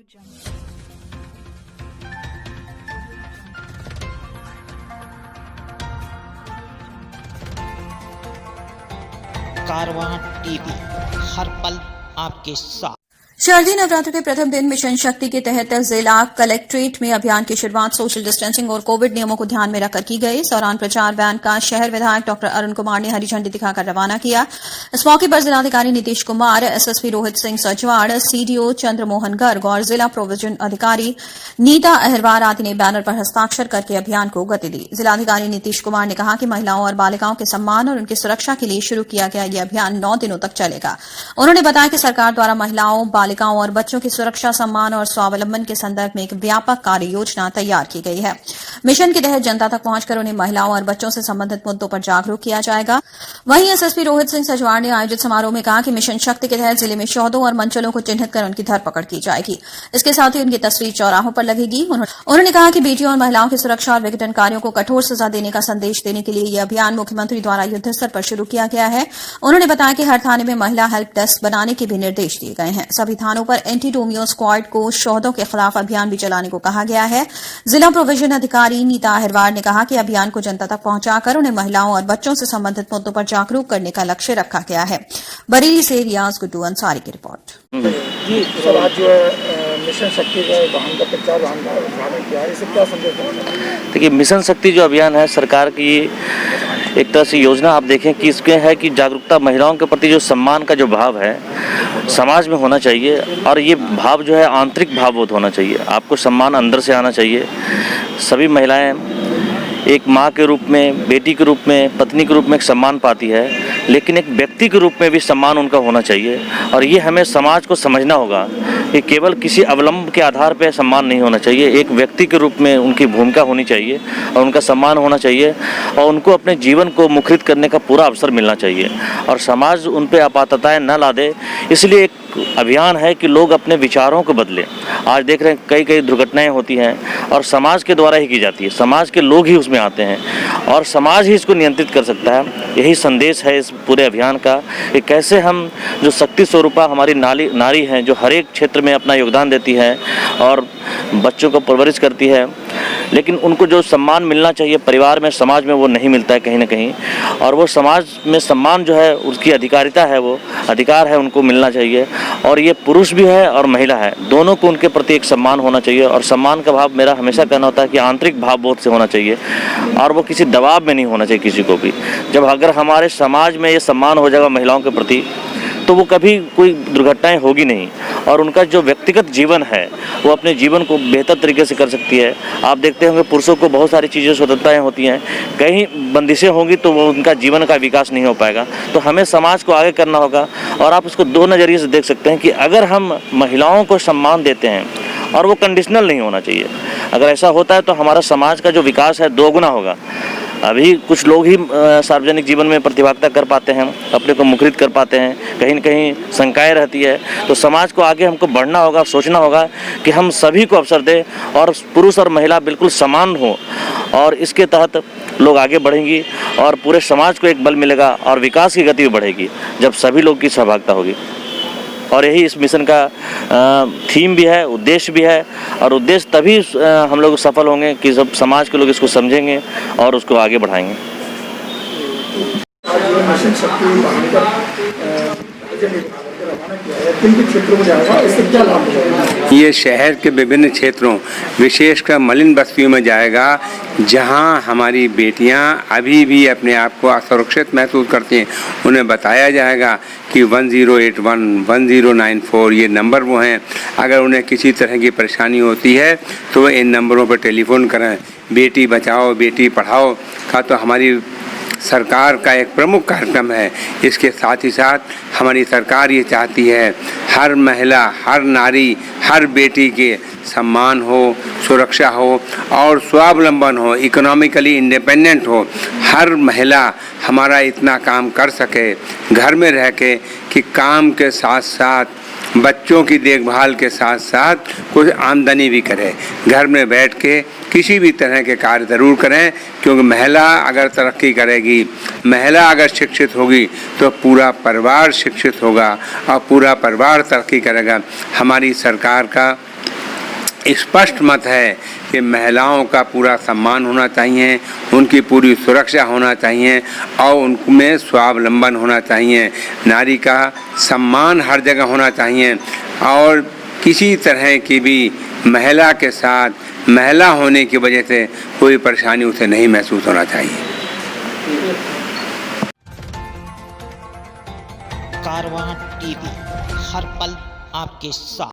कारवां TV हर पल आपके साथ। शारदीय नवरात्र के प्रथम दिन मिशन शक्ति के तहत जिला कलेक्ट्रेट में अभियान की शुरुआत सोशल डिस्टेंसिंग और कोविड नियमों को ध्यान में रखकर की गई। इस दौरान प्रचार वैन का शहर विधायक डॉ अरुण कुमार ने हरी झंडी दिखाकर रवाना किया। इस मौके पर जिलाधिकारी नीतीश कुमार, एसएसपी रोहित सिंह सजवाड़, सीडीओ चंद्रमोहन गर्ग और जिला प्रोविजन अधिकारी नीता अहरवार आदि ने बैनर पर हस्ताक्षर करके अभियान को गति दी। जिलाधिकारी नीतीश कुमार ने कहा कि महिलाओं और बालिकाओं के सम्मान और उनकी सुरक्षा के लिए शुरू किया गया यह अभियान 9 दिनों तक चलेगा। उन्होंने बताया कि सरकार द्वारा महिलाओं, बालिकाओं और बच्चों की सुरक्षा, सम्मान और स्वावलंबन के संदर्भ में एक व्यापक कार्य योजना तैयार की गई है। मिशन के तहत जनता तक पहुंचकर उन्हें महिलाओं और बच्चों से संबंधित मुद्दों पर जागरूक किया जाएगा। वहीं एसएसपी रोहित सिंह सजवाड़ ने आयोजित समारोह में कहा कि मिशन शक्ति के तहत जिले में शौदों और मंचलों को चिन्हित कर उनकी धरपकड़ की जाएगी। इसके साथ ही उनकी तस्वीर चौराहों पर लगेगी। उन्होंने कहा कि बेटियों और महिलाओं की सुरक्षा और विघटनकारियों को कठोर सजा देने का संदेश देने के लिए यह अभियान मुख्यमंत्री द्वारा युद्ध स्तर पर शुरू किया गया है। उन्होंने बताया कि हर थाने में महिला हेल्प डेस्क बनाने के भी निर्देश दिए गए हैं। सभी थानों पर एंटी डोमियो स्क्वाड को शौदों के खिलाफ अभियान भी चलाने को कहा गया है। जिला प्रोविजन अधिकारी नीता अहरवार ने कहा कि अभियान को जनता तक पहुंचाकर उन्हें महिलाओं और बच्चों से संबंधित मुद्दों पर जागरूक करने का लक्ष्य रखा गया है। बरेली से रियाज गुड्डू अंसारी की रिपोर्ट। जी सर, आज जो है मिशन शक्ति का वाहन का प्रचार वाहन का उद्घाटन किया है, इससे क्या संदेश देना चाहते हैं? देखिए, मिशन शक्ति जो अभियान है सरकार की एक तरह से योजना, आप देखें कि इसमें है कि जागरूकता, महिलाओं के प्रति जो सम्मान का जो भाव है समाज में होना चाहिए और ये भाव जो है आंतरिक भावबोध होना चाहिए। आपको सम्मान अंदर से आना चाहिए। सभी महिलाएं एक माँ के रूप में, बेटी के रूप में, पत्नी के रूप में एक सम्मान पाती है, लेकिन एक व्यक्ति के रूप में भी सम्मान उनका होना चाहिए। और ये हमें समाज को समझना होगा कि केवल किसी अवलंब के आधार पर सम्मान नहीं होना चाहिए। एक व्यक्ति के रूप में उनकी भूमिका होनी चाहिए और उनका सम्मान होना चाहिए और उनको अपने जीवन को मुखरित करने का पूरा अवसर मिलना चाहिए और समाज उन पर आपातताएँ न ला दे। इसलिए एक अभियान है कि लोग अपने विचारों को बदलें। आज देख रहे हैं कई दुर्घटनाएं होती हैं और समाज के द्वारा ही की जाती है। समाज के लोग ही उसमें आते हैं और समाज ही इसको नियंत्रित कर सकता है। यही संदेश है इस पूरे अभियान का कि कैसे हम जो शक्ति स्वरूपा हमारी नारी हैं, जो हर एक क्षेत्र में अपना योगदान देती है और बच्चों को परवरिश करती है, लेकिन उनको जो सम्मान मिलना चाहिए परिवार में, समाज में, वो नहीं मिलता है कहीं ना कहीं। और वो समाज में सम्मान जो है उसकी अधिकारिता है, वो अधिकार है, उनको मिलना चाहिए। और ये पुरुष भी है और महिला है, दोनों को उनके प्रति एक सम्मान होना चाहिए। और सम्मान का भाव मेरा हमेशा कहना होता है कि आंतरिक भाव बोध से होना चाहिए और वो किसी दबाव में नहीं होना चाहिए किसी को भी। जब अगर हमारे समाज में ये सम्मान हो जाएगा महिलाओं के प्रति तो वो कभी कोई दुर्घटनाएं होगी नहीं और उनका जो व्यक्तिगत जीवन है वो अपने जीवन को बेहतर तरीके से कर सकती है। आप देखते होंगे पुरुषों को बहुत सारी चीज़ें स्वतंत्रताएं होती हैं, कहीं बंदिशें होंगी तो वो उनका जीवन का विकास नहीं हो पाएगा। तो हमें समाज को आगे करना होगा और आप इसको दो नज़रिए से देख सकते हैं कि अगर हम महिलाओं को सम्मान देते हैं और वो कंडीशनल नहीं होना चाहिए, अगर ऐसा होता है तो हमारा समाज का जो विकास है दोगुना होगा। अभी कुछ लोग ही सार्वजनिक जीवन में प्रतिभागिता कर पाते हैं, अपने को मुखरित कर पाते हैं, कहीं न कहीं शंकाएं रहती है। तो समाज को आगे हमको बढ़ना होगा, सोचना होगा कि हम सभी को अवसर दें और पुरुष और महिला बिल्कुल समान हो और इसके तहत लोग आगे बढ़ेंगी और पूरे समाज को एक बल मिलेगा और विकास की गति भी बढ़ेगी जब सभी लोग की सहभागिता होगी। और यही इस मिशन का थीम भी है, उद्देश्य भी है और उद्देश्य तभी हम लोग सफल होंगे कि जब समाज के लोग इसको समझेंगे और उसको आगे बढ़ाएंगे। ये शहर के विभिन्न क्षेत्रों, विशेषकर मलिन बस्तियों में जाएगा जहां हमारी बेटियां अभी भी अपने आप को असुरक्षित महसूस करती हैं। उन्हें बताया जाएगा कि 1081 1094 ये नंबर वो हैं। अगर उन्हें किसी तरह की परेशानी होती है तो वो इन नंबरों पर टेलीफोन करें। बेटी बचाओ बेटी पढ़ाओ का तो हमारी सरकार का एक प्रमुख कार्यक्रम है। इसके साथ ही साथ हमारी सरकार ये चाहती है हर महिला, हर नारी, हर बेटी के सम्मान हो, सुरक्षा हो और स्वावलंबन हो, इकोनॉमिकली इंडिपेंडेंट हो। हर महिला हमारा इतना काम कर सके घर में रह के कि काम के साथ साथ बच्चों की देखभाल के साथ साथ कुछ आमदनी भी करे, घर में बैठ के किसी भी तरह के कार्य ज़रूर करें। क्योंकि महिला अगर तरक्की करेगी, महिला अगर शिक्षित होगी तो पूरा परिवार शिक्षित होगा और पूरा परिवार तरक्की करेगा। हमारी सरकार का स्पष्ट मत है कि महिलाओं का पूरा सम्मान होना चाहिए, उनकी पूरी सुरक्षा होना चाहिए और उनमें स्वावलंबन होना चाहिए। नारी का सम्मान हर जगह होना चाहिए और किसी तरह की भी महिला के साथ महिला होने की वजह से कोई परेशानी उसे नहीं महसूस होना चाहिए। कारवां टीवी, हर पल आपके साथ।